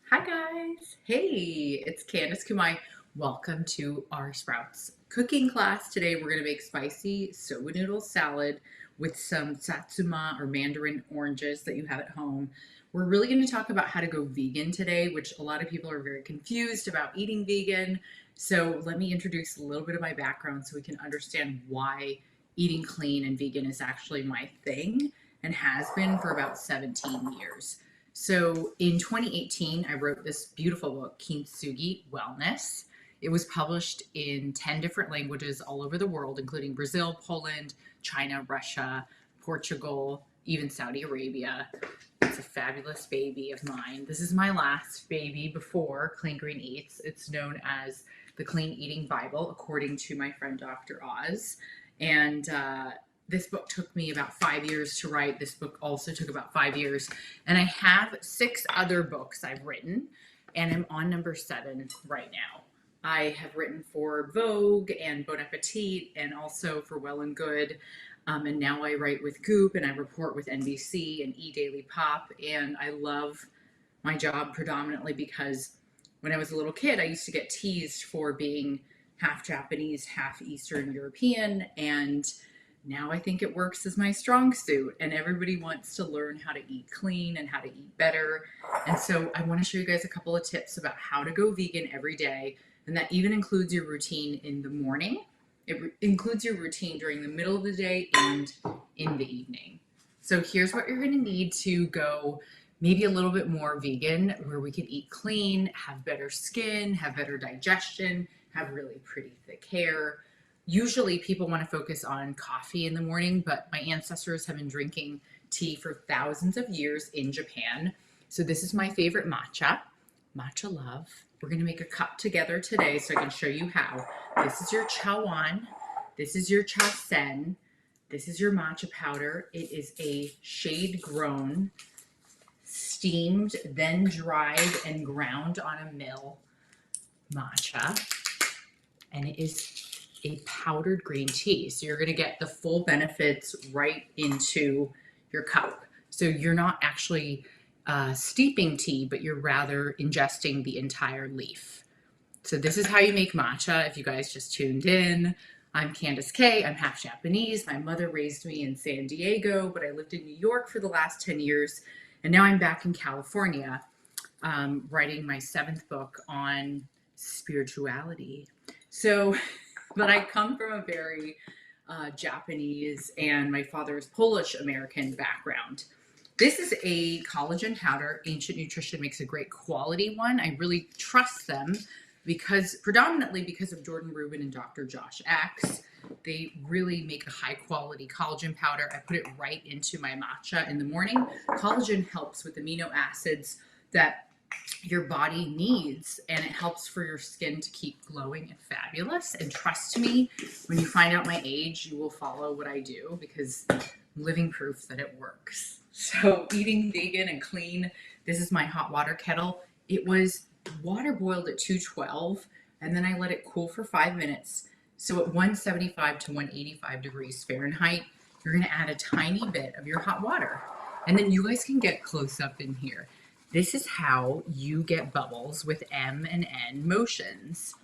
Hi guys! Hey, it's Candice Kumai. Welcome to our Sprouts cooking class. Today we're going to make spicy soba noodle salad with some Satsuma or Mandarin oranges that you have at home. We're really going to talk about how to go vegan today, which a lot of people are very confused about eating vegan. So let me introduce a little bit of my background so we can understand why eating clean and vegan is actually my thing and has been for about 17 years. So in 2018, I wrote this beautiful book, Kintsugi Wellness. It was published in 10 different languages all over the world, including Brazil, Poland, China, Russia, Portugal, even Saudi Arabia. It's a fabulous baby of mine. This is my last baby before Clean Green Eats. It's known as the Clean Eating Bible, according to my friend Dr. Oz. And this book took me about 5 years to write. This book also took about 5 years. And I have 6 other books I've written, and I'm on number 7 right now. I have written for Vogue and Bon Appetit and also for Well and Good. And now I write with Goop and I report with NBC and E-Daily Pop. And I love my job predominantly because when I was a little kid, I used to get teased for being half Japanese, half Eastern European. And now I think it works as my strong suit, and everybody wants to learn how to eat clean and how to eat better. And so I want to show you guys a couple of tips about how to go vegan every day. And that even includes your routine in the morning. It includes your routine during the middle of the day and in the evening. So here's what you're going to need to go maybe a little bit more vegan, where we can eat clean, have better skin, have better digestion, have really pretty thick hair. Usually people want to focus on coffee in the morning, but my ancestors have been drinking tea for thousands of years in Japan. So this is my favorite matcha, matcha love. We're going to make a cup together today so I can show you how. This is your chawan. This is your chasen. This is your matcha powder. It is a shade grown, steamed, then dried and ground on a mill matcha. And it is a powdered green tea. So you're going to get the full benefits right into your cup. So you're not actually steeping tea, but you're rather ingesting the entire leaf. So this is how you make matcha. If you guys just tuned in, I'm Candice K. I'm half Japanese. My mother raised me in San Diego, but I lived in New York for the last 10 years. And now I'm back in California, writing my 7th book on spirituality. So, but I come from a very Japanese and my father's Polish American background. This is a collagen powder. Ancient Nutrition makes a great quality one. I really trust them predominantly because of Jordan Rubin and Dr. Josh Axe. They really make a high quality collagen powder. I put it right into my matcha in the morning. Collagen helps with amino acids that your body needs, and it helps for your skin to keep glowing and fabulous. And trust me, when you find out my age, you will follow what I do because I'm living proof that it works. So eating vegan and clean, this is my hot water kettle. It was water boiled at 212, and then I let it cool for 5 minutes. So at 175 to 185 degrees Fahrenheit, you're going to add a tiny bit of your hot water. And then you guys can get close up in here. This is how you get bubbles with M and N motions.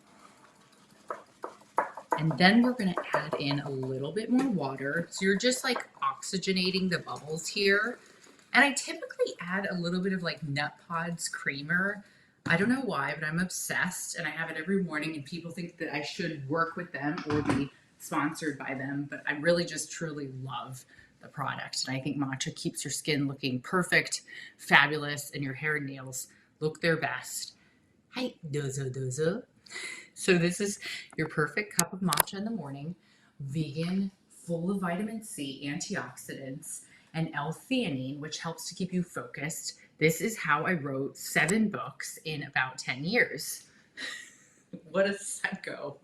And then we're going to add in a little bit more water. So you're just like oxygenating the bubbles here. And I typically add a little bit of like Nut Pods creamer. I don't know why, but I'm obsessed and I have it every morning, and people think that I should work with them or be sponsored by them. But I really just truly love the product. And I think matcha keeps your skin looking perfect, fabulous, and your hair and nails look their best. Hi, dozo dozo. So this is your perfect cup of matcha in the morning, vegan, full of vitamin C, antioxidants, and L-theanine, which helps to keep you focused. This is how I wrote 7 books in about 10 years. What a psycho.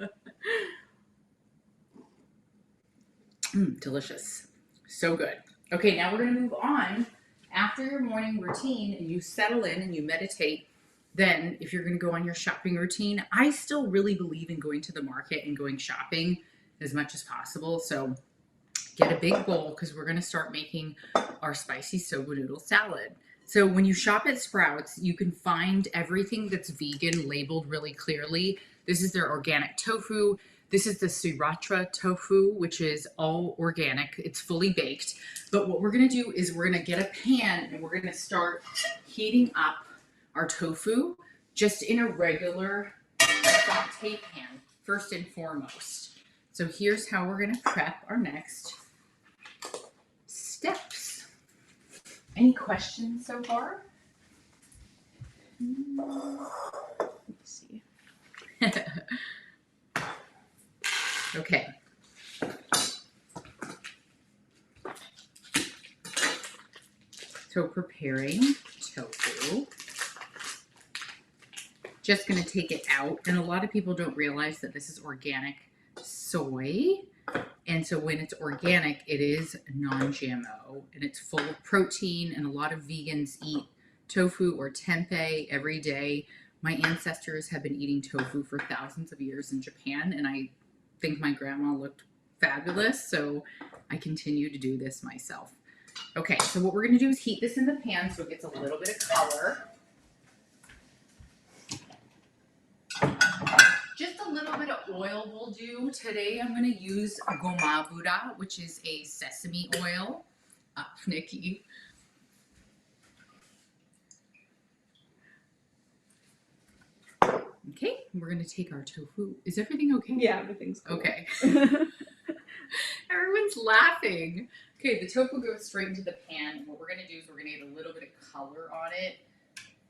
Delicious. So good. Okay, now we're going to move on. After your morning routine and you settle in and you meditate, then if you're going to go on your shopping routine, I still really believe in going to the market and going shopping as much as possible. So get a big bowl because we're going to start making our spicy soba noodle salad. So when you shop at Sprouts, you can find everything that's vegan labeled really clearly. This is their organic tofu. This is the sriracha tofu, which is all organic. It's fully baked. But what we're gonna do is we're gonna get a pan and we're gonna start heating up our tofu just in a regular saute pan, first and foremost. So here's how we're gonna prep our next steps. Any questions so far? Let's see. Okay. So preparing tofu. Just going to take it out. And a lot of people don't realize that this is organic soy. And so when it's organic, it is non-GMO and it's full of protein, and a lot of vegans eat tofu or tempeh every day. My ancestors have been eating tofu for thousands of years in Japan, and I think my grandma looked fabulous, so I continue to do this myself. Okay, so what we're going to do is heat this in the pan so it gets a little bit of color. Just a little bit of oil will do. Today I'm going to use gomabura, which is a sesame oil. Nikki. Okay, we're going to take our tofu. Is everything okay? Yeah, everything's cool. Okay. Everyone's laughing. Okay, the tofu goes straight into the pan. And what we're going to do is we're going to get a little bit of color on it,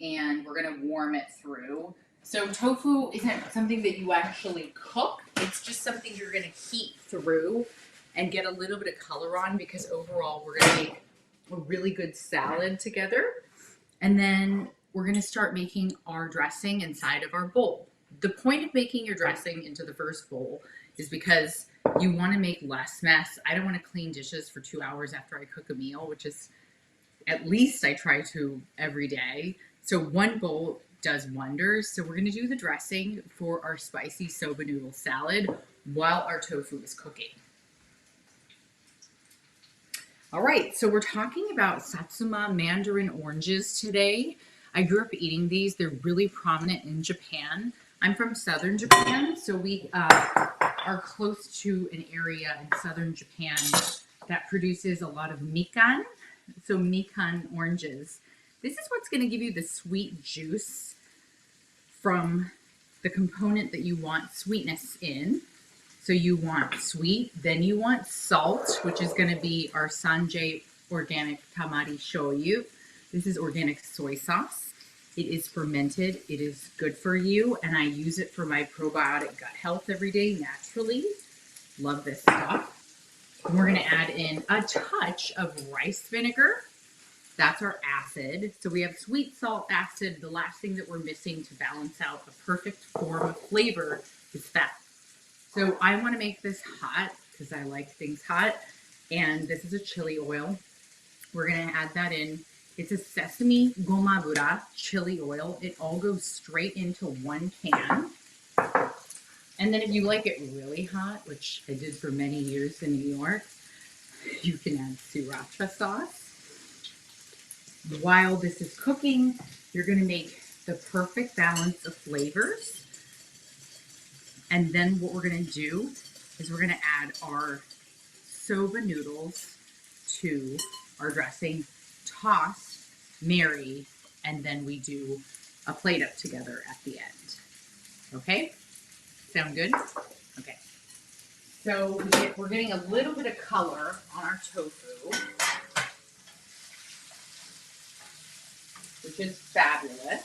and we're going to warm it through. So tofu isn't something that you actually cook. It's just something you're going to heat through and get a little bit of color on, because overall we're going to make a really good salad together. And then we're going to start making our dressing inside of our bowl. The point of making your dressing into the first bowl is because you want to make less mess. I don't want to clean dishes for 2 hours after I cook a meal, which is at least I try to every day. So one bowl does wonders. So we're going to do the dressing for our spicy soba noodle salad while our tofu is cooking. All right, so we're talking about Satsuma Mandarin oranges today. I grew up eating these. They're really prominent in Japan. I'm from southern Japan, so we are close to an area in southern Japan that produces a lot of mikan. So mikan oranges. This is what's going to give you the sweet juice from the component that you want sweetness in. So you want sweet, then you want salt, which is going to be our Sanjay organic tamari shoyu. This is organic soy sauce. It is fermented. It is good for you, and I use it for my probiotic gut health every day naturally. Love this stuff. We're going to add in a touch of rice vinegar. That's our acid. So we have sweet, salt, acid. The last thing that we're missing to balance out the perfect form of flavor is fat. So I want to make this hot because I like things hot. And this is a chili oil. We're going to add that in. It's a sesame gomabura chili oil. It all goes straight into one pan. And then if you like it really hot, which I did for many years in New York, you can add sriracha sauce. While this is cooking, you're going to make the perfect balance of flavors. And then what we're going to do is we're going to add our soba noodles to our dressing, toss, marry, and then we do a plate up together at the end. Okay? Sound good? Okay. So we're getting a little bit of color on our tofu, which is fabulous.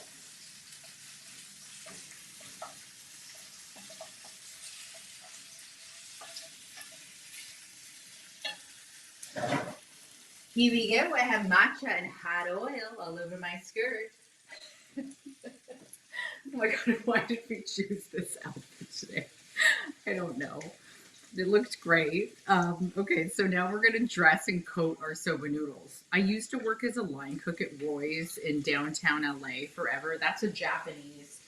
Here we go. I have matcha and hot oil all over my skirt. Oh my God, why did we choose this outfit today? I don't know. It looked great. Okay, so now we're going to dress and coat our soba noodles. I used to work as a line cook at Roy's in downtown LA forever. That's a Japanese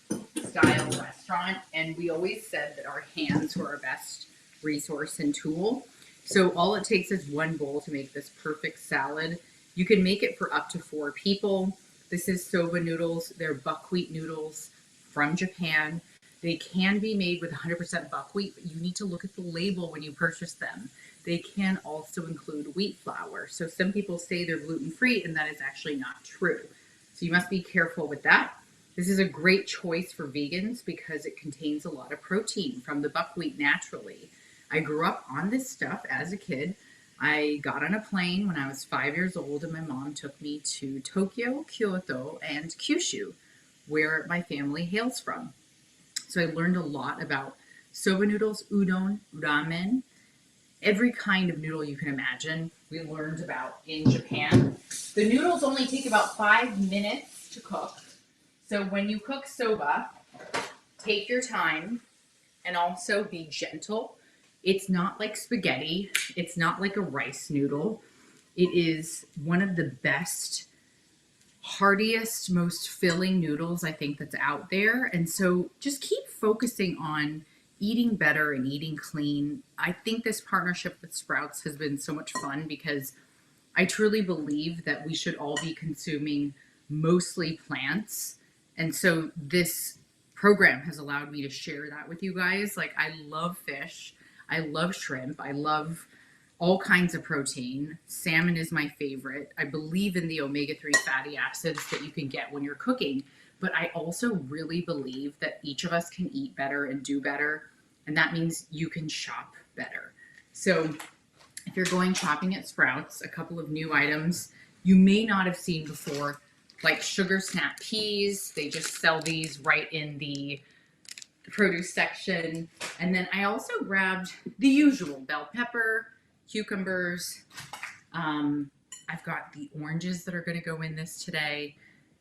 style restaurant, and we always said that our hands were our best resource and tool. So all it takes is one bowl to make this perfect salad. You can make it for up to 4 people. This is Soba Noodles. They're buckwheat noodles from Japan. They can be made with 100% buckwheat, but you need to look at the label when you purchase them. They can also include wheat flour. So some people say they're gluten-free, and that is actually not true. So you must be careful with that. This is a great choice for vegans because it contains a lot of protein from the buckwheat naturally. I grew up on this stuff as a kid. I got on a plane when I was 5 years old, and my mom took me to Tokyo, Kyoto, and Kyushu, where my family hails from. So I learned a lot about soba noodles, udon, ramen, every kind of noodle you can imagine. We learned about in Japan. The noodles only take about 5 minutes to cook. So when you cook soba, take your time and also be gentle. It's not like spaghetti. It's not like a rice noodle. It is one of the best, heartiest, most filling noodles I think that's out there. And so just keep focusing on eating better and eating clean. I think this partnership with Sprouts has been so much fun because I truly believe that we should all be consuming mostly plants. And so this program has allowed me to share that with you guys. Like, I love fish. I love shrimp. I love all kinds of protein. Salmon is my favorite. I believe in the omega-3 fatty acids that you can get when you're cooking, but I also really believe that each of us can eat better and do better, and that means you can shop better. So if you're going shopping at Sprouts, a couple of new items you may not have seen before, like sugar snap peas. They just sell these right in the produce section. And then I also grabbed the usual bell pepper, cucumbers. I've got the oranges that are going to go in this today.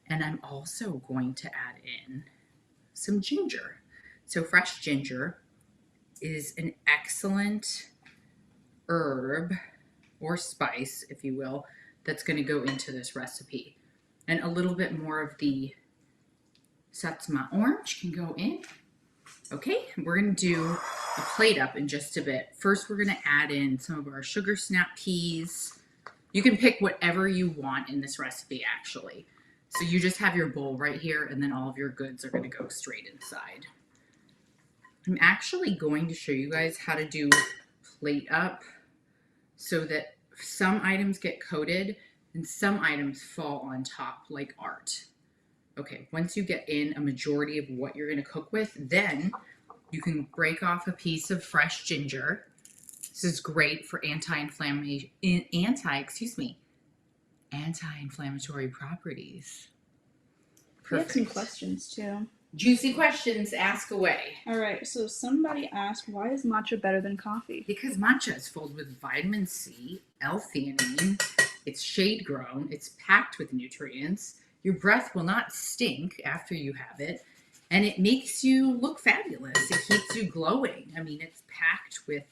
And I'm also going to add in some ginger. So fresh ginger is an excellent herb or spice, if you will, that's going to go into this recipe. And a little bit more of the Satsuma orange can go in. Okay, we're going to do a plate up in just a bit. First, we're going to add in some of our sugar snap peas. You can pick whatever you want in this recipe, actually. So you just have your bowl right here, and then all of your goods are going to go straight inside. I'm actually going to show you guys how to do plate up so that some items get coated and some items fall on top like art. Okay, once you get in a majority of what you're going to cook with, then you can break off a piece of fresh ginger. This is great for anti-inflammatory properties. Perfect. We have some questions too. Juicy questions, ask away. All right, so somebody asked, why is matcha better than coffee? Because matcha is filled with vitamin C, L-theanine, it's shade grown, it's packed with nutrients, your breath will not stink after you have it, and it makes you look fabulous. It keeps you glowing. I mean, it's packed with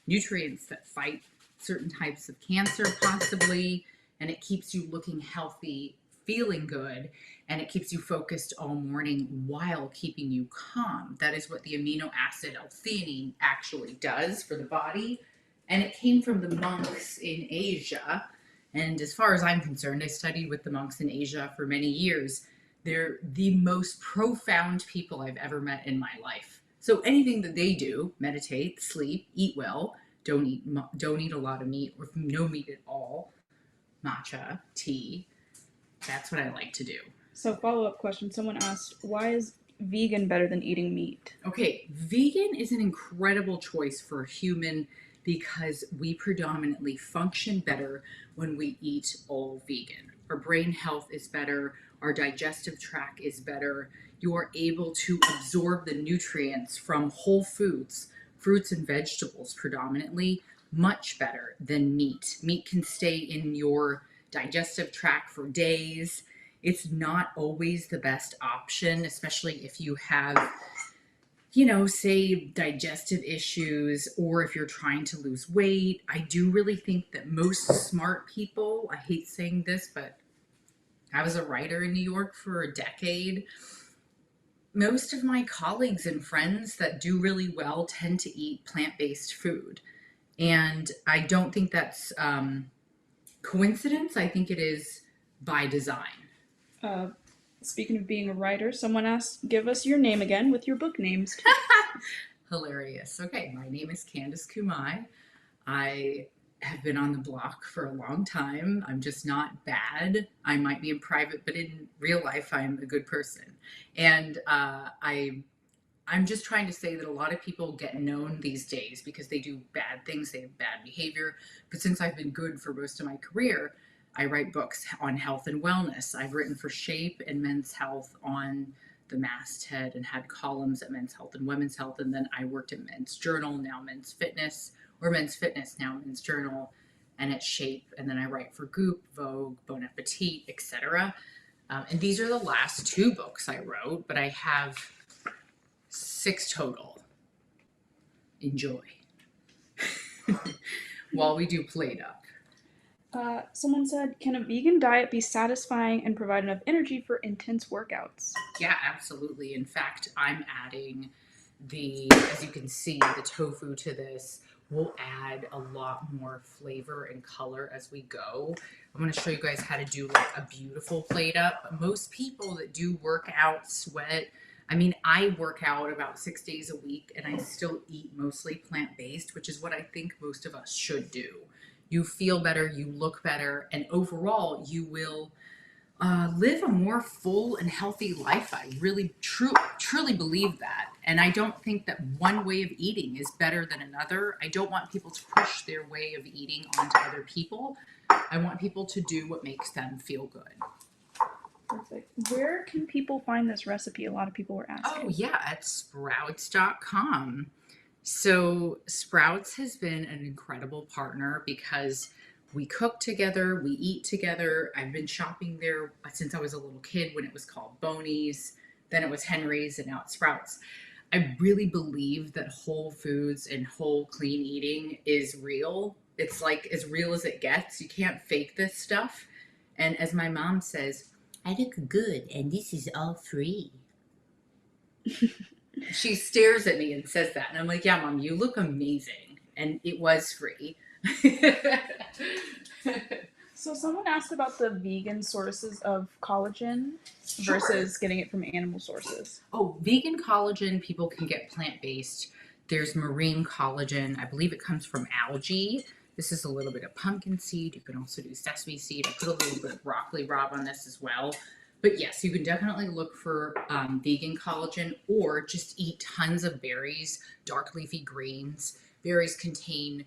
nutrients that fight certain types of cancer possibly, and it keeps you looking healthy, feeling good, and it keeps you focused all morning while keeping you calm. That is what the amino acid L-theanine actually does for the body. And it came from the monks in Asia. And as far as I'm concerned, I studied with the monks in Asia for many years. They're the most profound people I've ever met in my life. So anything that they do, meditate, sleep, eat well, don't eat a lot of meat or no meat at all, matcha, tea, that's what I like to do. So follow-up question, someone asked, why is vegan better than eating meat? Okay, vegan is an incredible choice for a human because we predominantly function better when we eat all vegan. Our brain health is better, our digestive tract is better. You are able to absorb the nutrients from whole foods, fruits and vegetables predominantly, much better than meat. Meat can stay in your digestive tract for days. It's not always the best option, especially if you have, say digestive issues or if you're trying to lose weight. I do really think that most smart people, I hate saying this, but I was a writer in New York for a decade. Most of my colleagues and friends that do really well tend to eat plant-based food. And I don't think that's Coincidence? I think it is by design. Uh, Speaking of being a writer, someone asked, give us your name again with your book names too. Hilarious. Okay, my name is Candice Kumai. I have been on the block for a long time. I'm just not bad. I might be in private, but in real life, I'm a good person. And I'm just trying to say that a lot of people get known these days because they do bad things, they have bad behavior. But since I've been good for most of my career, I write books on health and wellness. I've written for Shape and Men's Health on the masthead and had columns at Men's Health and Women's Health. And then I worked at Men's Journal, now Men's Fitness, or Men's Fitness, now Men's Journal, and at Shape. And then I write for Goop, Vogue, Bon Appetit, etc. And these are the last two books I wrote, but I have 6 total. Enjoy. While we do plate up. Someone said, can a vegan diet be satisfying and provide enough energy for intense workouts? Yeah, absolutely. In fact, I'm adding as you can see, the tofu to this. We'll add a lot more flavor and color as we go. I'm going to show you guys how to do like a beautiful plate up. Most people that do work out, sweat, I mean, I work out about 6 days a week and I still eat mostly plant-based, which is what I think most of us should do. You feel better, you look better, and overall you will live a more full and healthy life. I really truly believe that. And I don't think that one way of eating is better than another. I don't want people to push their way of eating onto other people. I want people to do what makes them feel good. Perfect. Where can people find this recipe? A lot of people were asking. Oh, yeah, at sprouts.com. So Sprouts has been an incredible partner because we cook together, we eat together. I've been shopping there since I was a little kid when it was called Boney's, then it was Henry's, and now it's Sprouts. I really believe that whole foods and whole clean eating is real. It's like as real as it gets. You can't fake this stuff. And as my mom says, I look good and this is all free. She stares at me and says that. And I'm like, yeah, Mom, you look amazing. And it was free. So someone asked about the vegan sources of collagen Sure. versus getting it from animal sources. Oh, vegan collagen, people can get plant-based. There's marine collagen. I believe it comes from algae. This is a little bit of pumpkin seed. You can also do sesame seed. I put a little bit of broccoli rabe on this as well. But yes, you can definitely look for vegan collagen or just eat tons of berries, dark leafy greens. Berries contain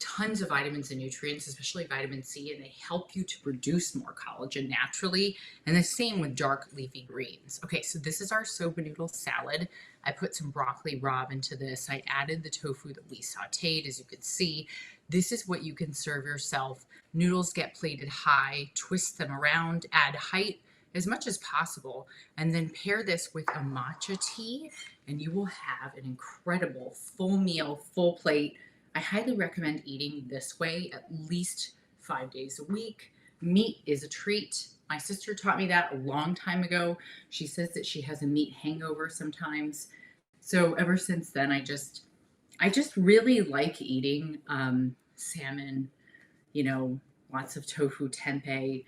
tons of vitamins and nutrients, especially vitamin C, and they help you to produce more collagen naturally. And the same with dark leafy greens. Okay, so this is our soba noodle salad. I put some broccoli rabe into this. I added the tofu that we sauteed, as you can see. This is what you can serve yourself. Noodles get plated high, twist them around, add height as much as possible, and then pair this with a matcha tea, and you will have an incredible full meal, full plate. I highly recommend eating this way at least 5 days a week. Meat is a treat. My sister taught me that a long time ago. She says that she has a meat hangover sometimes. So ever since then, I just really like eating salmon, lots of tofu, tempeh,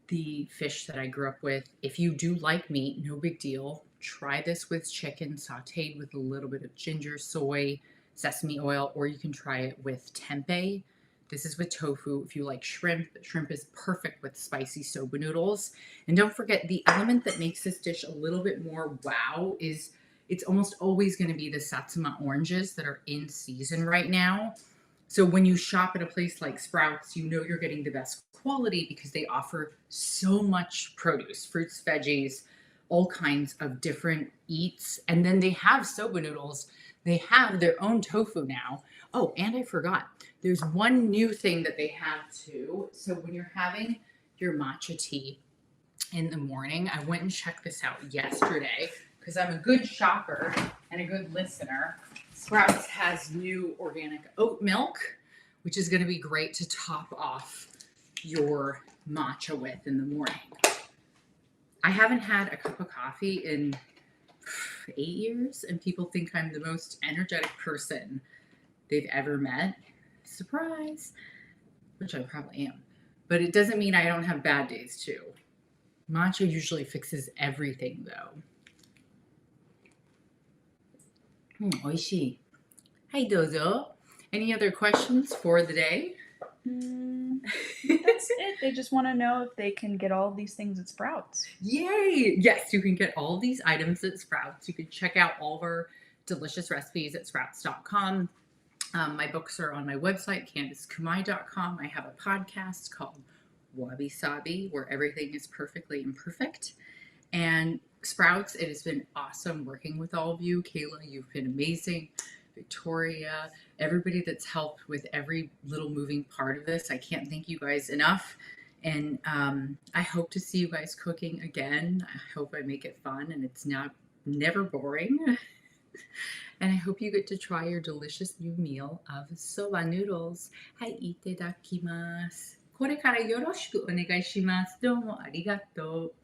the fish that I grew up with. If you do like meat, no big deal. Try this with chicken sauteed with a little bit of ginger, soy, sesame oil, or you can try it with tempeh. This is with tofu. If you like shrimp, shrimp is perfect with spicy soba noodles. And don't forget, the element that makes this dish a little bit more wow is it's almost always going to be the Satsuma oranges that are in season right now. So when you shop at a place like Sprouts, you know you're getting the best quality because they offer so much produce, fruits, veggies, all kinds of different eats. And then they have soba noodles. They have their own tofu now. Oh, and I forgot. There's one new thing that they have too. So when you're having your matcha tea in the morning, I went and checked this out yesterday because I'm a good shopper and a good listener. Sprouts has new organic oat milk, which is going to be great to top off your matcha with in the morning. I haven't had a cup of coffee in 8 years, and people think I'm the most energetic person they've ever met. Surprise, which I probably am. But it doesn't mean I don't have bad days too. Matcha usually fixes everything though. 美味しい。はいどうぞ。Any other questions for the day? That's it. They just want to know if they can get all of these things at Sprouts. Yay! Yes, you can get all these items at Sprouts. You can check out all of our delicious recipes at sprouts.com. My books are on my website, CandiceKumai.com. I have a podcast called Wabi Sabi, where everything is perfectly imperfect. And Sprouts, it has been awesome working with all of you. Kayla, you've been amazing. Victoria, everybody that's helped with every little moving part of this. I can't thank you guys enough. And I hope to see you guys cooking again. I hope I make it fun and it's never boring. And I hope you get to try your delicious new meal of soba noodles. はい、いただきます。これからよろしくお願いします。どうもありがとう。